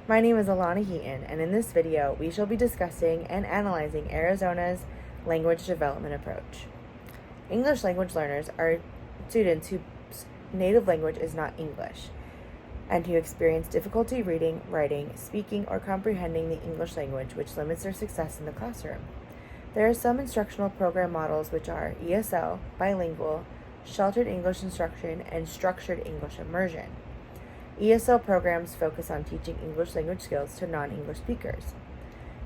My name is Alana Heaton, and in this video, we shall be discussing and analyzing Arizona's language development approach. English language learners are students whose native language is not English, and who experience difficulty reading, writing, speaking, or comprehending the English language, which limits their success in the classroom. There are some instructional program models which are ESL, bilingual, sheltered English instruction, and structured English immersion. ESL programs focus on teaching English language skills to non-English speakers.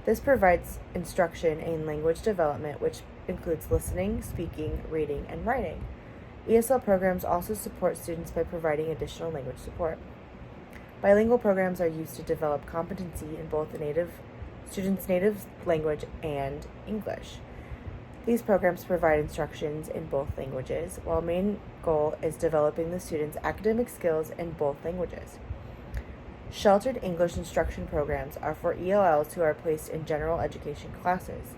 This provides instruction in language development, which includes listening, speaking, reading, and writing. ESL programs also support students by providing additional language support. Bilingual programs are used to develop competency in both the student's native language and English. These programs provide instructions in both languages, while main goal is developing the student's academic skills in both languages. Sheltered English instruction programs are for ELLs who are placed in general education classes.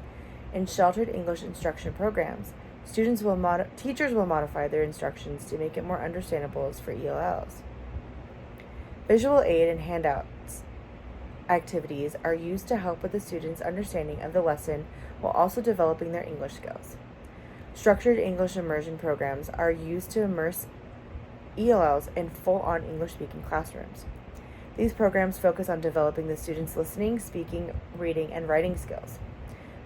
In sheltered English instruction programs, teachers will modify their instructions to make it more understandable for ELLs. Visual aid and handouts activities are used to help with the students' understanding of the lesson while also developing their English skills. Structured English immersion programs are used to immerse ELLs in full-on English-speaking classrooms. These programs focus on developing the students' listening, speaking, reading, and writing skills.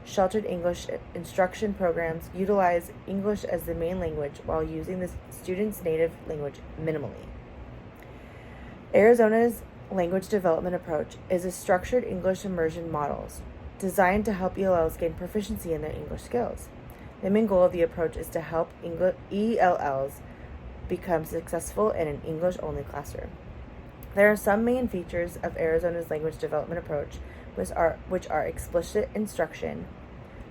Sheltered English instruction programs utilize English as the main language while using the student's native language minimally. Arizona's language development approach is a structured English immersion models designed to help ELLs gain proficiency in their English skills. The main goal of the approach is to help ELLs become successful in an English-only classroom. There are some main features of Arizona's language development approach, which are explicit instruction,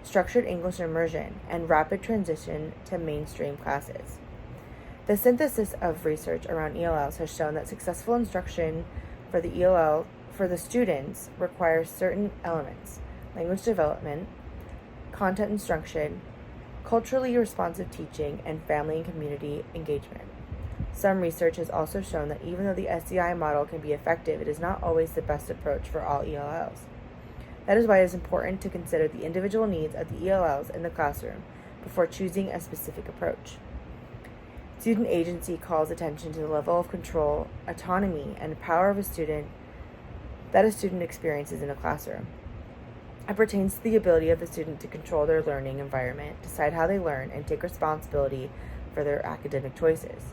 structured English immersion, and rapid transition to mainstream classes. The synthesis of research around ELLs has shown that successful instruction for the students requires certain elements: language development, content instruction, culturally responsive teaching, and family and community engagement. Some research has also shown that even though the SEI model can be effective, it is not always the best approach for all ELLs. That is why it is important to consider the individual needs of the ELLs in the classroom before choosing a specific approach. Student agency calls attention to the level of control, autonomy, and power of a student experiences in a classroom. It pertains to the ability of the student to control their learning environment, decide how they learn, and take responsibility for their academic choices.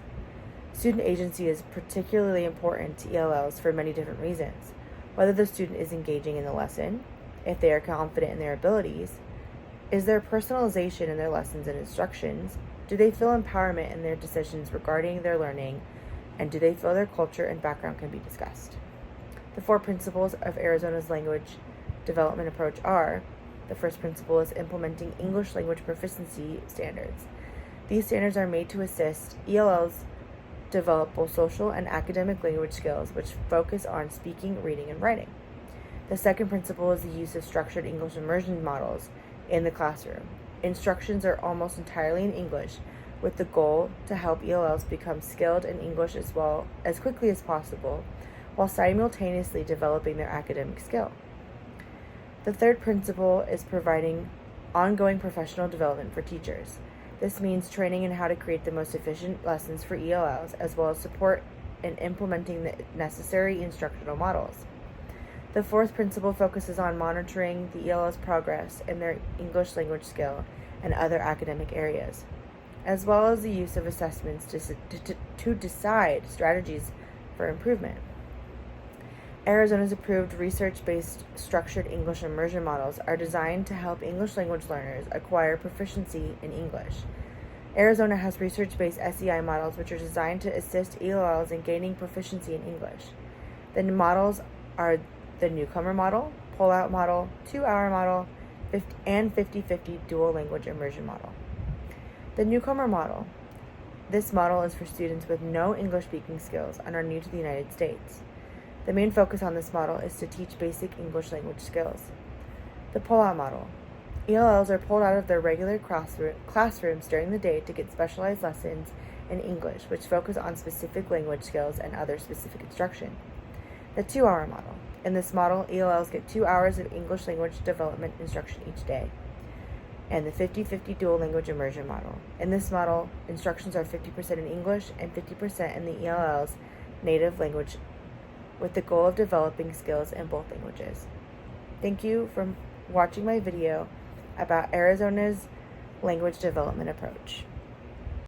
Student agency is particularly important to ELLs for many different reasons: whether the student is engaging in the lesson, if they are confident in their abilities, is there personalization in their lessons and instructions, do they feel empowerment in their decisions regarding their learning, and do they feel their culture and background can be discussed. The 4 principles of Arizona's language development approach are: the first principle is implementing English language proficiency standards. These standards are made to assist ELLs develop both social and academic language skills, which focus on speaking, reading, and writing. The second principle is the use of structured English immersion models in the classroom. Instructions are almost entirely in English, with the goal to help ELLs become skilled in English as quickly as possible, while simultaneously developing their academic skill. The third principle is providing ongoing professional development for teachers. This means training in how to create the most efficient lessons for ELLs, as well as support in implementing the necessary instructional models. The fourth principle focuses on monitoring the ELLs' progress in their English language skill and other academic areas, as well as the use of assessments to decide strategies for improvement. Arizona's approved research-based structured English immersion models are designed to help English language learners acquire proficiency in English. Arizona has research-based SEI models which are designed to assist ELLs in gaining proficiency in English. The models are the newcomer model, pull-out model, 2-hour model, and 50-50 dual language immersion model. The newcomer model. This model is for students with no English speaking skills and are new to the United States. The main focus on this model is to teach basic English language skills. The pull-out model. ELLs are pulled out of their regular classrooms during the day to get specialized lessons in English, which focus on specific language skills and other specific instruction. The 2-hour model. In this model, ELLs get 2 hours of English language development instruction each day. And the 50-50 dual language immersion model. In this model, instructions are 50% in English and 50% in the ELL's native language, with the goal of developing skills in both languages. Thank you for watching my video about Arizona's language development approach.